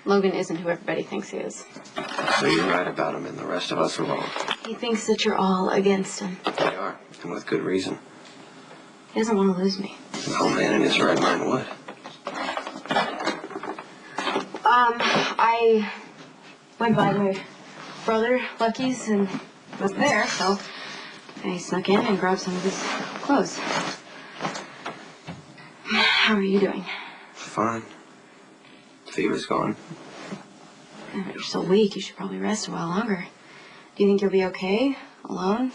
Logan isn't who everybody thinks he is. So you're right about him and the rest of us are wrong. He thinks that you're all against him. They are, and with good reason. He doesn't want to lose me. No man in his right mind would. I went by my brother, Lucky's, and was there, so I snuck in and grabbed some of his clothes. How are you doing? Fine. Fever's gone. You're so weak, you should probably rest a while longer. Do you think you'll be okay, alone,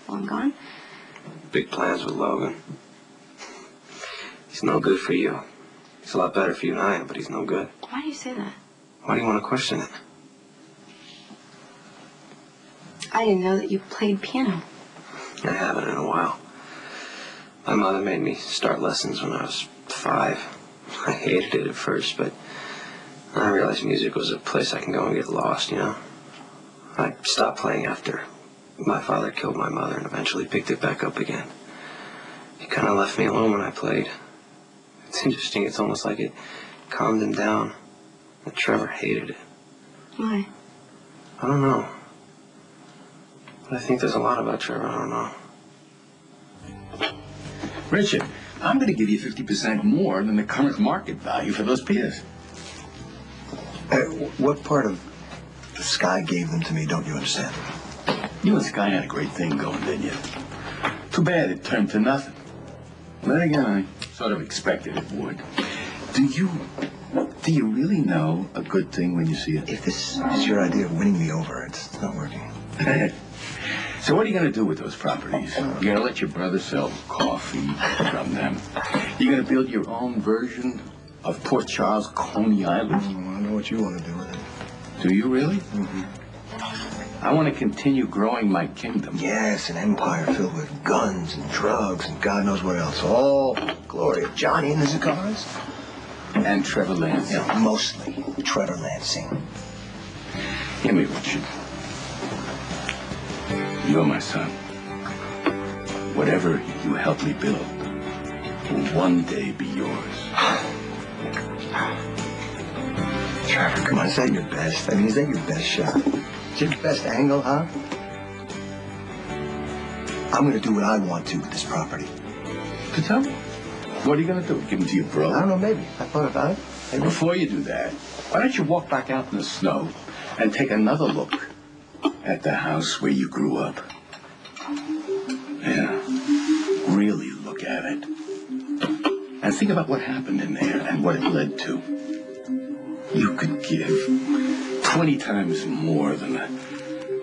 while I'm gone? Big plans with Logan. He's no good for you. He's a lot better for you than I am, but he's no good. Why do you say that? Why do you want to question it? I didn't know that you played piano. I haven't in a while. My mother made me start lessons when I was 5. I hated it at first, but I realized music was a place I can go and get lost, you know? I stopped playing after my father killed my mother and eventually picked it back up again. He kind of left me alone when I played. It's interesting, it's almost like it calmed him down. But Trevor hated it. Why? I don't know. But I think there's a lot about Trevor I don't know. Richard, I'm going to give you 50% more than the current market value for those piers. What part of the Sky gave them to me don't you understand? You and Sky had a great thing going, didn't you? Too bad it turned to nothing. But then again, I sort of expected it would. Do you really know a good thing when you see it? If this is your idea of winning me over, it's not working. So what are you going to do with those properties? You're going to let your brother sell coffee from them? You're going to build your own version of Port Charles, Coney Island? I know what you want to do with it. Do you really? Mm-hmm. I want to continue growing my kingdom. Yes, an empire filled with guns and drugs and God knows what else. All glory of Johnny and the cigars. And Trevor Lansing. Yeah, mostly Trevor Lansing. Hear me, Richard. You're my son. Whatever you help me build will one day be yours. Trevor, come on, is that your best? I mean, is that your best shot? Is your best angle, huh? I'm going to do what I want to with this property. To tell me? What are you going to do? Give them to your brother? I don't know, maybe. I thought about it. Maybe. Before you do that, why don't you walk back out in the snow and take another look at the house where you grew up? Yeah, really look at it. And think about what happened in there and what it led to. You could give 20 times more than the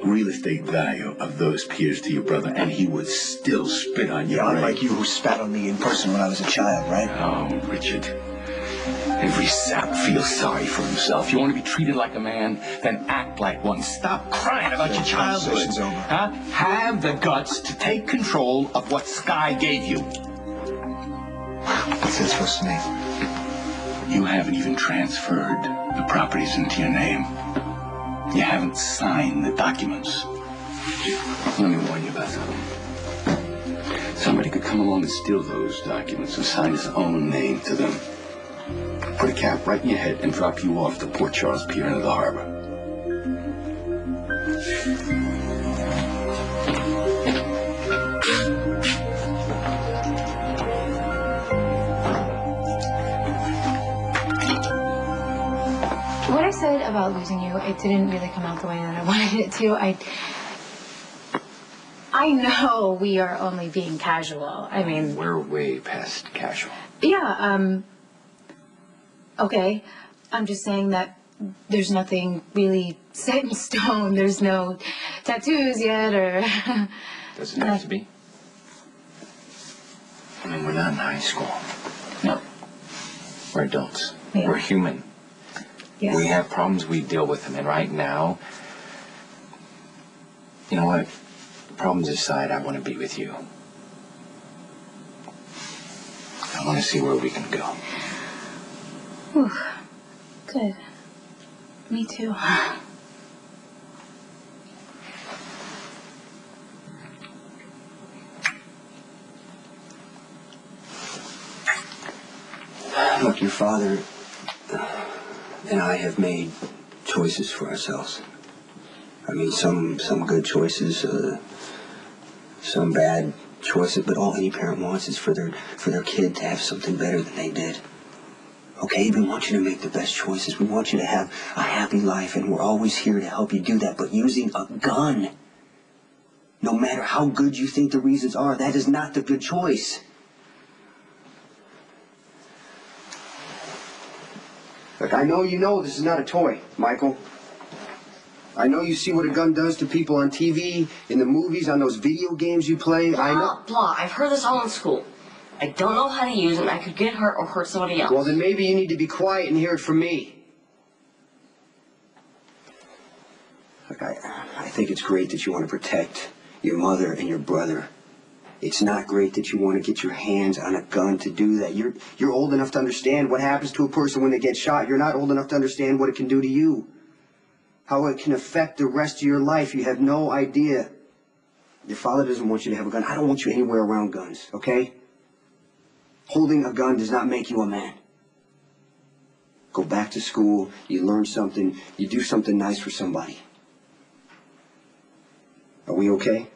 real estate value of those piers to your brother, and he would still spit on your grave. Unlike you who spat on me in person when I was a child, right? Oh, Richard. Every sap feels sorry for himself. You want to be treated like a man, then act like one. Stop crying about your childhood. Conversation's over. Huh? Have the guts to take control of what Sky gave you. What's that supposed to mean? You haven't even transferred the properties into your name. You haven't signed the documents. Let me warn you about something. Somebody could come along and steal those documents and sign his own name to them. Put a cap right in your head and drop you off the Port Charles Pier into the harbor. What I said about losing you, it didn't really come out the way that I wanted it to. I know we are only being casual. I mean... We're way past casual. Yeah, okay. I'm just saying that there's nothing really set in stone. There's no tattoos yet, or... Doesn't have to be. I mean, we're not in high school. No. We're adults. Yeah. We're human. Yeah. We have problems, we deal with them. And right now, you know what? Problems aside, I want to be with you. I want to see where we can go. Whew. Good. Me too. Look, your father and I have made choices for ourselves. I mean, some good choices, some bad choices, but all any parent wants is for their kid to have something better than they did. Okay, we want you to make the best choices. We want you to have a happy life, and we're always here to help you do that. But using a gun, no matter how good you think the reasons are, that is not the good choice. Look, I know you know this is not a toy, Michael. I know you see what a gun does to people on TV, in the movies, on those video games you play. Blah, I know. blah. I've heard this all in school. I don't know how to use it, and I could get hurt or hurt somebody else. Well, then maybe you need to be quiet and hear it from me. Look, I think it's great that you want to protect your mother and your brother. It's not great that you want to get your hands on a gun to do that. You're old enough to understand what happens to a person when they get shot. You're not old enough to understand what it can do to you. How it can affect the rest of your life. You have no idea. Your father doesn't want you to have a gun. I don't want you anywhere around guns, okay? Holding a gun does not make you a man. Go back to school, you learn something, you do something nice for somebody. Are we okay?